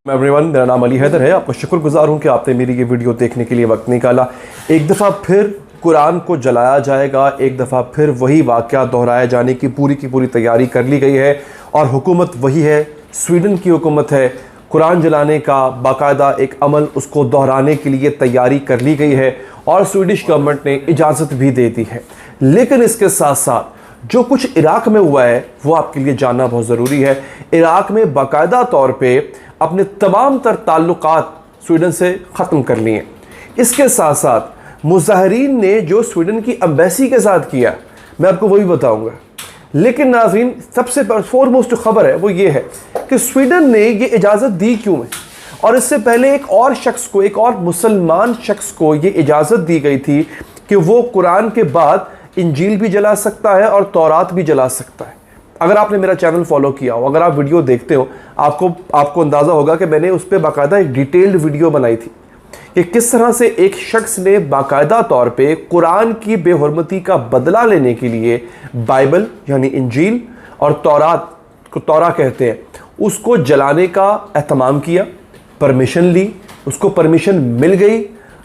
Everyone, मेरा नाम अली हैदर है। आपका शुक्रगुजार हूँ कि आपने मेरी ये वीडियो देखने के लिए वक्त निकाला। एक दफ़ा फिर कुरान को जलाया जाएगा, एक दफ़ा फिर वही वाक़या दोहराए जाने की पूरी तैयारी कर ली गई है और हुकूमत वही है, स्वीडन की हुकूमत है। कुरान जलाने का बाकायदा एक अमल, उसको दोहराने के लिए तैयारी कर ली गई है और स्वीडिश गवर्नमेंट ने इजाज़त भी दे दी है। लेकिन इसके साथ साथ जो कुछ इराक़ में हुआ है वो आपके लिए जानना बहुत ज़रूरी है। इराक़ में बाकायदा तौर पे अपने तमाम तर ताल्लुकात स्वीडन से ख़त्म कर लिए। इसके साथ साथ मुज़ाहिरीन ने जो स्वीडन की एम्बेसी के साथ किया, मैं आपको वही बताऊंगा। लेकिन नाज़रीन, सबसे फोरमोस्ट जो ख़बर है वो ये है कि स्वीडन ने ये इजाज़त दी क्यों है। और इससे पहले एक और शख्स को, एक और मुसलमान शख्स को ये इजाज़त दी गई थी कि वो कुरान के बाद इंजील भी जला सकता है और तौरात भी जला सकता है। अगर आपने मेरा चैनल फॉलो किया हो, अगर आप वीडियो देखते हो, आपको अंदाज़ा होगा कि मैंने उस पर बाकायदा एक डिटेल्ड वीडियो बनाई थी कि किस तरह से एक शख्स ने बाकायदा तौर पे कुरान की बेहुरमती का बदला लेने के लिए बाइबल यानी इंजील और तौरात को तौरा कहते हैं, उसको जलाने का एहतमाम किया, परमिशन ली, उसको परमिशन मिल गई।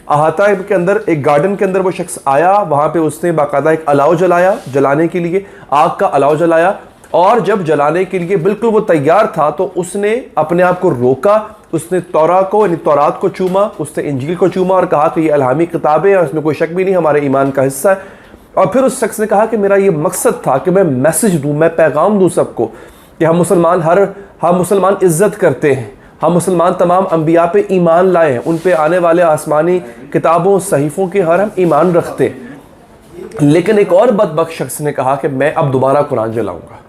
अहाता के अंदर एक गार्डन के अंदर वो शख्स आया, वहाँ पे उसने बाकायदा एक अलाव जलाया, जलाने के लिए आग का अलाव जलाया। और जब जलाने के लिए बिल्कुल वो तैयार था तो उसने अपने आप को रोका, उसने तौरात को चूमा, उसने इंजील को चूमा और कहा कि ये अलहामी किताबें हैं, उसमें कोई शक भी नहीं, हमारे ईमान का हिस्सा है। और फिर उस शख्स ने कहा कि मेरा ये मकसद था कि मैं मैसेज दूँ, मैं पैगाम दूँ सबको कि हम मुसलमान इज़्ज़त करते हैं, हम मुसलमान तमाम अंबिया पे ईमान लाए हैं, उन पे आने वाले आसमानी किताबों सहीफ़ों के हर हम ईमान रखते हैं। लेकिन एक और बदबख्त शख्स ने कहा कि मैं अब दोबारा कुरान जलाऊँगा,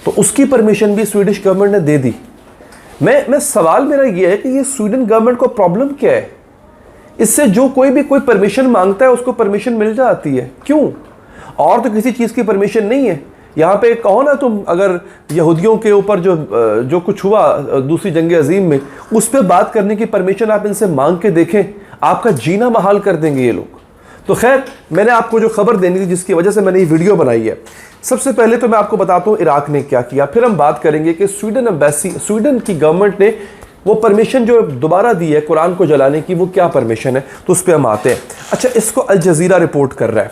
तो उसकी परमिशन भी स्वीडिश गवर्नमेंट ने दे दी। मैं सवाल मेरा ये है कि ये स्वीडन गवर्नमेंट को प्रॉब्लम क्या है? इससे जो कोई परमिशन मांगता है उसको परमिशन मिल जाती है, क्यों? और तो किसी चीज़ की परमिशन नहीं है। यहाँ पे कहो ना तुम, अगर यहूदियों के ऊपर जो कुछ हुआ दूसरी जंग अजीम में, उस पर बात करने की परमिशन आप इनसे मांग के देखें, आपका जीना महाल कर देंगे ये लोग। तो खैर, मैंने आपको जो खबर देनी थी जिसकी वजह से मैंने ये वीडियो बनाई है, सबसे पहले तो मैं आपको बताता हूँ इराक़ ने क्या किया, फिर हम बात करेंगे कि स्वीडन की गवर्नमेंट ने वो परमिशन जो दोबारा दी है कुरान को जलाने की, वो क्या परमिशन है, तो उस पर हम आते हैं। अच्छा, इसको अल जज़ीरा रिपोर्ट कर रहा है।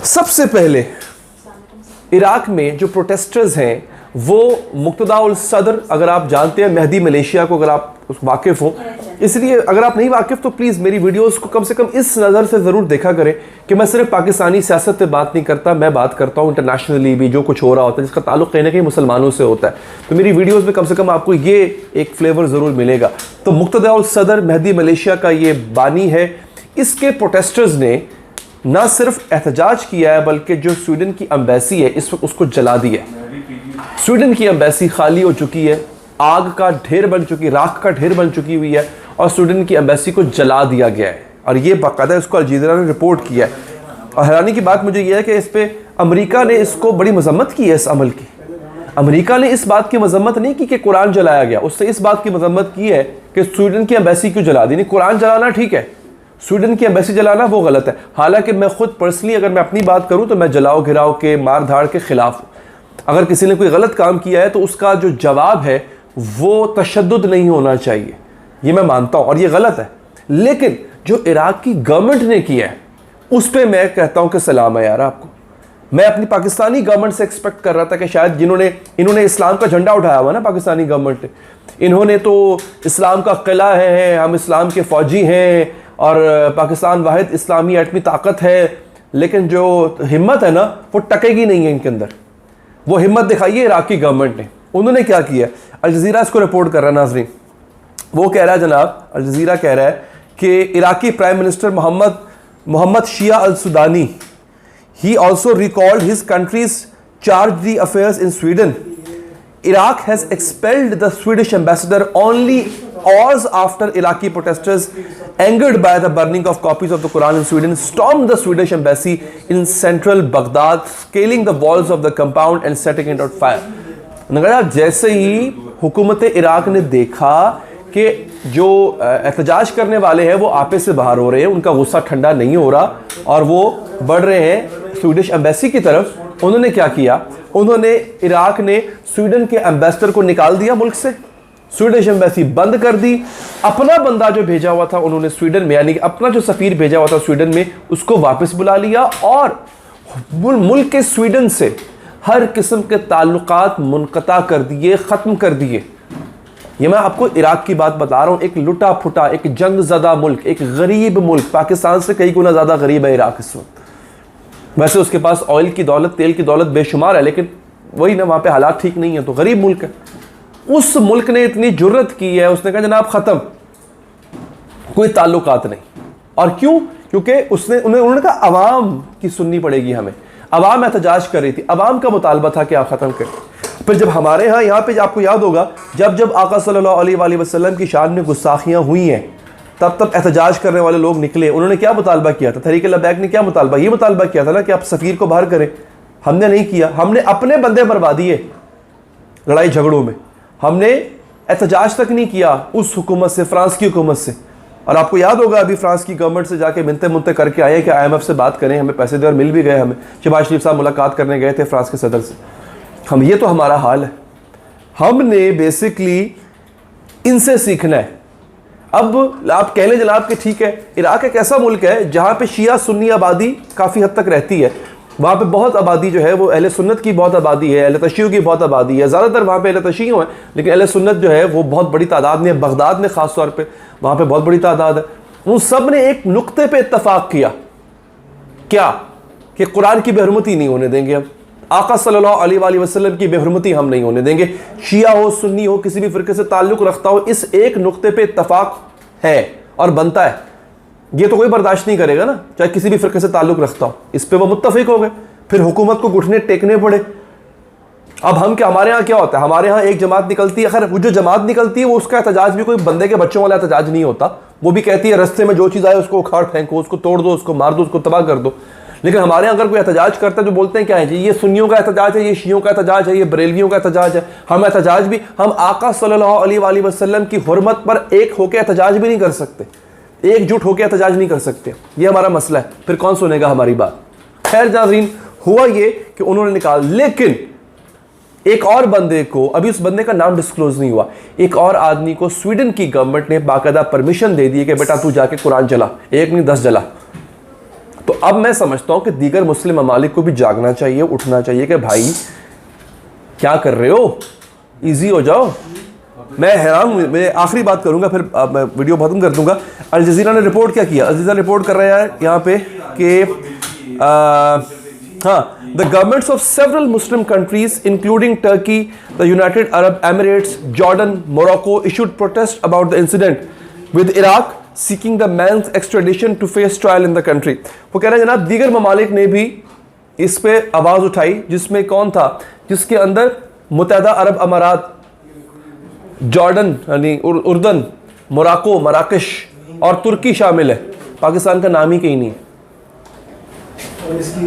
सबसे पहले इराक़ में जो प्रोटेस्टर्स हैं वो मुक्तदा उल सदर, अगर आप जानते हैं मेहदी मलेशिया को, अगर आप वाकिफ़ हो, इसलिए अगर आप नहीं वाकिफ़ तो प्लीज़ मेरी वीडियोस को कम से कम इस नज़र से ज़रूर देखा करें कि मैं सिर्फ पाकिस्तानी सियासत पे बात नहीं करता, मैं बात करता हूँ इंटरनेशनली भी जो कुछ हो रहा होता है जिसका ताल्लुक़ कहीं ना कहीं मुसलमानों से होता है। तो मेरी वीडियोज़ में कम से कम आपको ये एक फ्लेवर ज़रूर मिलेगा। तो मुक्तदा उल सदर मेहदी मलेशिया का ये बानी है। इसके प्रोटेस्टर्स ने ना सिर्फ एहतजाज किया है बल्कि जो स्वीडन की एम्बेसी है इस वक्त उसको जला दिया है। स्वीडन की एम्बेसी खाली हो चुकी है, आग का ढेर बन चुकी, राख का ढेर बन चुकी हुई है और स्वीडन की एम्बेसी को जला दिया गया है। और ये बाकायदा इसको अल जज़ीरा ने रिपोर्ट किया है। और हैरानी की बात मुझे यह है कि इस पर अमेरिका ने इसको बड़ी मजम्मत की है, इस अमल की। अमेरिका ने इस बात की मजम्मत नहीं की कि कुरान जलाया गया, उससे इस बात की मजम्मत की है कि स्वीडन की एम्बेसी क्यों जला दी। नहीं, कुरान जलाना ठीक है, स्वीडन की एम्बेसी जलाना वो गलत है। हालांकि मैं खुद पर्सनली अगर मैं अपनी बात करूं तो मैं जलाओ घिराव के, मार धाड़ के खिलाफ हूं। अगर किसी ने कोई गलत काम किया है तो उसका जो जवाब है वो तशद्दुद नहीं होना चाहिए, ये मैं मानता हूं और ये गलत है। लेकिन जो इराक़ की गवर्नमेंट ने किया है उस पर मैं कहता हूं कि सलाम है यार आपको। मैं अपनी पाकिस्तानी गवर्नमेंट से एक्सपेक्ट कर रहा था कि शायद इन्होंने इस्लाम का झंडा उठाया हुआ ना, पाकिस्तानी गवर्नमेंट ने, इन्होंने तो इस्लाम का किला है, हम इस्लाम के फ़ौजी हैं और पाकिस्तान वाहिद इस्लामी एटमी ताकत है। लेकिन जो हिम्मत है ना वो टकेगी नहीं है इनके अंदर। वो हिम्मत दिखाई है इराक़ की गवर्नमेंट ने। उन्होंने क्या किया, अल जज़ीरा इसको रिपोर्ट कर रहा है नाज़रीन। वो कह रहा है, जनाब अल जज़ीरा कह रहा है कि Iraqi prime minister Mohammed Shia al Sudani, he also recalled his country's charge d' affaires in Sweden. Iraq has expelled the Swedish ambassador only hours after Iraqi protesters, angered by the burning of copies of the Quran in Sweden, stormed the Swedish embassy in central Baghdad, scaling the walls of the compound and setting it on fire. जैसे ही हुकूमत Iraq ने देखा कि जो एहतजाज करने वाले हैं वो आपे से बाहर हो रहे हैं, उनका गुस्सा ठंडा नहीं हो रहा और वो बढ़ रहे हैं स्वीडिश एम्बेसी की तरफ, उन्होंने क्या किया, उन्होंने इराक़ ने स्वीडन के एम्बेसडर को निकाल दिया मुल्क से स्वीडिश एम्बेसी बंद कर दी। अपना बंदा जो भेजा हुआ था उन्होंने स्वीडन में, यानी कि अपना जो सफीर भेजा हुआ था स्वीडन में, उसको वापस बुला लिया और मुल्क के स्वीडन से हर किस्म के ताल्लुकात मुनक़ता कर दिए, ख़त्म कर दिए। ये मैं आपको इराक की बात बता रहा हूँ, एक लुटा फुटा, एक जंग ज़दा मुल्क, एक गरीब मुल्क, पाकिस्तान से कई गुना ज़्यादा गरीब है इराक इस वक्त। वैसे उसके पास ऑयल की दौलत, तेल की दौलत बेशुमार है, लेकिन वही ना, वहाँ पे हालात ठीक नहीं है, तो गरीब मुल्क है। उस मुल्क ने इतनी जुर्रत की है, उसने कहा जनाब ख़त्म, कोई ताल्लुकात नहीं। और क्यों? क्योंकि उन्होंने कहा अवाम की सुननी पड़ेगी हमें। अवाम एहतजाज कर रही थी, अवाम का मुतालबा था कि आप ख़त्म करें। फिर जब हमारे यहाँ पे आपको याद होगा, जब आका सल्लल्लाहु अलैहि वसल्लम की शान में गुस्ताखियाँ हुई हैं, तब एहतजाज करने वाले लोग निकले। उन्होंने क्या मुतालबा किया था? तहरीक लबैक ने क्या मुतालबा? ये मुतालबा किया था ना कि आप सफ़ीर को बाहर करें। हमने नहीं किया, हमने अपने बंदे मरवा दिए लड़ाई झगड़ों में। हमने एहतजाज तक नहीं किया उस हुकूमत से, फ्रांस की हुकूमत से। और आपको याद होगा अभी फ्रांस की गवर्नमेंट से जाके मिनते मुनते करके आए कि IMF से बात करें, हमें पैसे दे, और मिल भी गए। हमें शहबाज शरीफ साहब मुलाकात करने गए थे फ्रांस के सदर से। ये तो हमारा हाल है। हमने बेसिकली इनसे सीखना है। अब आप कह लें जनाब कि ठीक है, इराक एक ऐसा मुल्क है जहाँ पे शिया सुन्नी आबादी काफ़ी हद तक रहती है। वहाँ पे बहुत आबादी जो है वो अहले सुन्नत की बहुत आबादी है, अहले तशीयों की बहुत आबादी है। ज़्यादातर वहाँ पे अहले तशीयों हैं, लेकिन अहले सुन्नत जो है वो बहुत बड़ी तादाद में, बगदाद में ख़ास तौर पे वहाँ पे बहुत बड़ी तादाद है। उन सब ने एक नुक्ते पे इत्तफाक किया, क्या? कि कुरान की बेहुरमती नहीं होने देंगे हम, आका सल्लल्लाहु अलैहि वसल्लम की बेहुरमती हम नहीं होने देंगे। शिया हो, सुन्नी हो, किसी भी फ़िरके से ताल्लुक़ रखता हो, इस एक नुक्ते पे इत्तफाक है और बनता है। ये तो कोई बर्दाश्त नहीं करेगा ना, चाहे किसी भी फ़िरके से ताल्लुक़ रखता हो। इस पे वो मुत्तफ़िक हो गए, फिर हुकूमत को घुटने टेकने पड़े। अब हम क्या, हमारे यहाँ क्या होता है? हमारे यहाँ एक जमात निकलती है, खैर वो जो जमात निकलती है वो उसका एहतजाज भी कोई बंदे के बच्चों वाला एहतजाज नहीं होता। वो भी कहती है रस्ते में जो चीज़ आए उसको उखाड़ फेंको, उसको तोड़ दो, उसको मार दो, उसको तबाह कर दो। लेकिन हमारे यहाँ अगर कोई एहतजाज करता है तो बोलते हैं क्या है जी, ये सुन्नियों का एहतजाज है, ये शियों का एहतजाज है, ये बरेलवियों का एहतजाज है। हम एहतजाज भी, हम आका सल्लल्लाहु अलैहि वसल्लम की हुर्मत पर एक होकर एहतजाज भी नहीं कर सकते, एकजुट होकर एहतजाज नहीं कर सकते। ये हमारा मसला है। फिर कौन सुनेगा हमारी बात? खैर नाज़रीन, हुआ ये कि उन्होंने निकाल, लेकिन एक और बंदे को, अभी उस बंदे का नाम डिस्क्लोज नहीं हुआ, एक और आदमी को स्वीडन की गवर्नमेंट ने बाकायदा परमिशन दे दी कि बेटा तू जाके कुरान जला, एक नहीं 10 जला। तो अब मैं समझता हूं कि दीगर मुस्लिम ममालिक को भी जागना चाहिए, उठना चाहिए कि भाई क्या कर रहे हो, इजी हो जाओ। मैं हैरान हूँ, मैं आखिरी बात करूंगा फिर मैं वीडियो खत्म कर दूंगा। अल जज़ीरा ने रिपोर्ट क्या किया? अल जज़ीरा रिपोर्ट कर रहा है यहाँ पे कि हाँ, the governments of several Muslim countries including Turkey, the United Arab Emirates, Jordan, Morocco issued protest about the incident with Iraq seeking the man's extradition to face trial in the country। वो कह रहे हैं जनाब दीगर ममालिक ने भी इस पे आवाज़ उठाई, जिसमें कौन था? जिसके अंदर मुत्तहदा अरब अमारात, जॉर्डन यानी उर्दन, मोराको, मराकश और तुर्की शामिल है। पाकिस्तान का नाम ही कहीं नहीं है।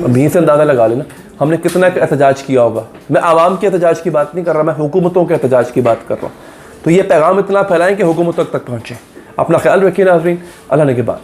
अभी से अंदाज़ा लगा लेना हमने कितना एहतजाज किया होगा। मैं आवाम के एहतजाज की बात नहीं कर रहा, मैं हुकूमतों के एहतजाज की बात कर रहा हूँ। तो ये पैगाम इतना फैलाएं कि हुकूमतों तक पहुँचे। अपना ख्याल रखिए नाज़रीन, अल्लाह ने के बाद।